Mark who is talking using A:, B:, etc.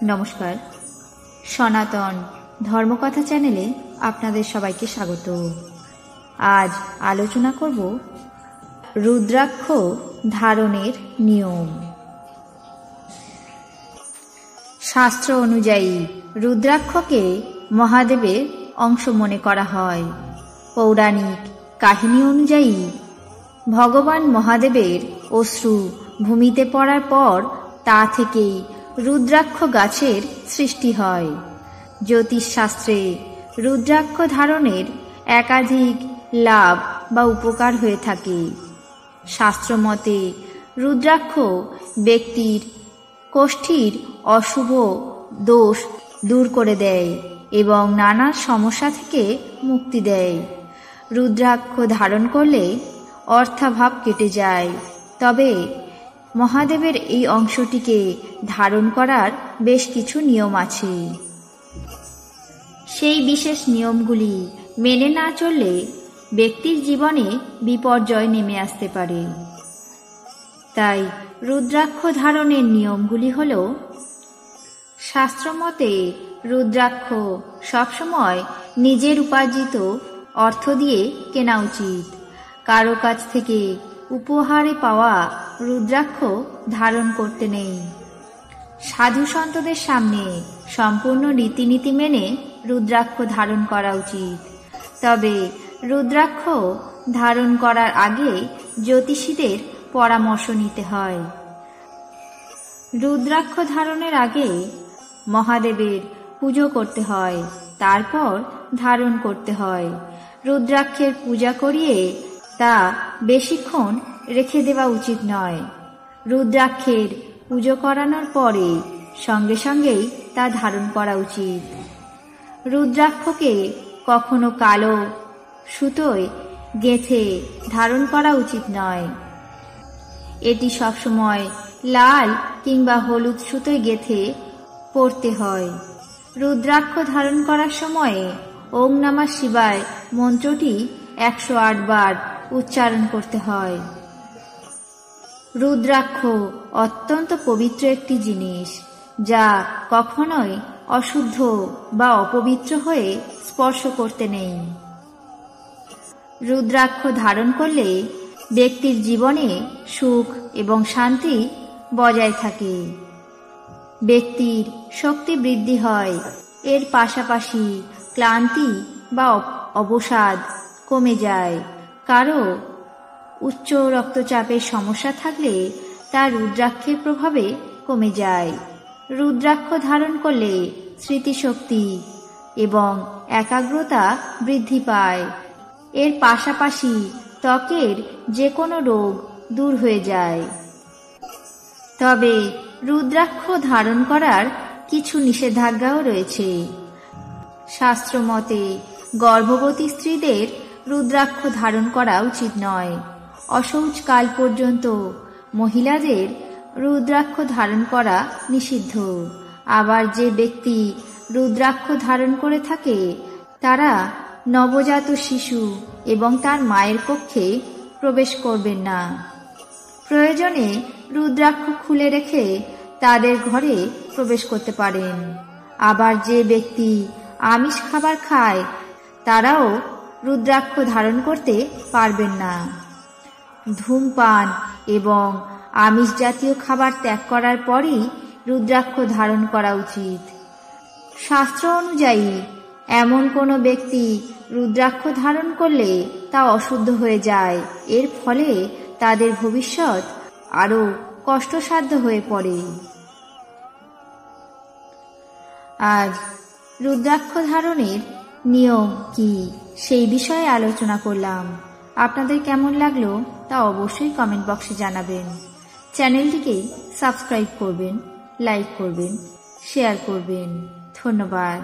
A: নমস্কার, সনাতন ধর্মকথা চ্যানেলে আপনাদের সবাইকে স্বাগত। আজ আলোচনা করব রুদ্রাক্ষ ধারণের নিয়ম। শাস্ত্র অনুযায়ী রুদ্রাক্ষকে মহাদেবের অংশ মনে করা হয়। পৌরাণিক কাহিনী অনুযায়ী ভগবান মহাদেবের অশ্রু ভূমিতে পড়ার পর তা থেকেই রুদ্রাক্ষ গাছের সৃষ্টি হয়। জ্যোতিষশাস্ত্রে রুদ্রাক্ষ ধারণের একাধিক লাভ বা উপকার হয়ে থাকে। শাস্ত্রমতে রুদ্রাক্ষ ব্যক্তির কোষ্ঠীর অশুভ দোষ দূর করে দেয় এবং নানা সমস্যা থেকে মুক্তি দেয়। রুদ্রাক্ষ ধারণ করলে অর্থাভাব কেটে যায়। তবে মহাদেবের এই অংশটিকে ধারণ করার বেশ কিছু নিয়ম আছে। সেই বিশেষ নিয়মগুলি মেনে না চললে ব্যক্তির জীবনে বিপর্যয় নেমে আসতে পারে। তাই রুদ্রাক্ষ ধারণের নিয়মগুলি হল: শাস্ত্রমতে রুদ্রাক্ষ সবসময় নিজের উপার্জিত অর্থ দিয়ে কেনা উচিত। কারো কাছ থেকে উপহারে পাওয়া রুদ্রাক্ষ ধারণ করতে নেই। সাধু সন্তদের সামনে সম্পূর্ণ রীতিনীতি মেনে রুদ্রাক্ষ ধারণ করা উচিত। তবে রুদ্রাক্ষ ধারণ করার আগে জ্যোতিষীদের পরামর্শ নিতে হয়। রুদ্রাক্ষ ধারণের আগে মহাদেবের পুজো করতে হয়, তারপর ধারণ করতে হয়। রুদ্রাক্ষের পূজা করিয়ে তা বেশিক্ষণ রেখে দেওয়া উচিত নয়। রুদ্রাক্ষের পুজো করানোর পরে সঙ্গে সঙ্গেই তা ধারণ করা উচিত। রুদ্রাক্ষকে কখনো কালো সুতোয় গেঁথে ধারণ করা উচিত নয়। এটি সবসময় লাল কিংবা হলুদ সুতোয় গেঁথে পরতে হয়। রুদ্রাক্ষ ধারণ করার সময়ে ওম নমঃ শিবায় মন্ত্রটি 108 বার উচ্চারণ করতে হয়। রুদ্রাক্ষ অত্যন্ত পবিত্র একটি জিনিস, যা কখনোই অশুদ্ধ বা অপবিত্র হয়ে স্পর্শ করতে নেই। রুদ্রাক্ষ ধারণ করলে ব্যক্তির জীবনে সুখ এবং শান্তি বজায় থাকে। ব্যক্তির শক্তি বৃদ্ধি হয়। এর পাশাপাশি ক্লান্তি বা অবসাদ কমে যায়। কারো উচ্চ রক্তচাপের সমস্যা থাকলে তা রুদ্রাক্ষের প্রভাবে কমে যায়। রুদ্রাক্ষ ধারণ করলে স্মৃতিশক্তি এবং একাগ্রতা বৃদ্ধি পায়। এর পাশাপাশি ত্বকের যে কোনো রোগ দূর হয়ে যায়। তবে রুদ্রাক্ষ ধারণ করার কিছু নিষেধাজ্ঞাও রয়েছে। শাস্ত্রমতে গর্ভবতী স্ত্রীদের রুদ্রাক্ষ ধারণ করা উচিত নয়। অশৌচকাল পর্যন্ত মহিলাদের রুদ্রাক্ষ ধারণ করা নিষিদ্ধ। আবার যে ব্যক্তি রুদ্রাক্ষ ধারণ করে থাকে তারা নবজাত শিশু এবং তার মায়ের কক্ষে প্রবেশ করবেন না। প্রয়োজনে রুদ্রাক্ষ খুলে রেখে তাদের ঘরে প্রবেশ করতে পারেন। আবার যে ব্যক্তি আমিষ খাবার খায় তারাও রুদ্রাক্ষ ধারণ করতে পারবেন না। ধূমপান এবং আমিষ জাতীয় খাবার ত্যাগ করার পরই রুদ্রাক্ষ ধারণ করা উচিত। শাস্ত্র অনুযায়ী এমন কোনো ব্যক্তি রুদ্রাক্ষ ধারণ করলে তা অশুদ্ধ হয়ে যায়। এর ফলে তাদের ভবিষ্যৎ আরও কষ্টসাধ্য হয়ে পড়ে। আজ রুদ্রাক্ষ ধারণের নিয়ম কি সেই বিষয়ে আলোচনা করলাম। আপনাদের কেমন লাগলো তা অবশ্যই কমেন্ট বক্সে জানাবেন। চ্যানেলটিকে সাবস্ক্রাইব করবেন, লাইক করবেন, শেয়ার করবেন। ধন্যবাদ।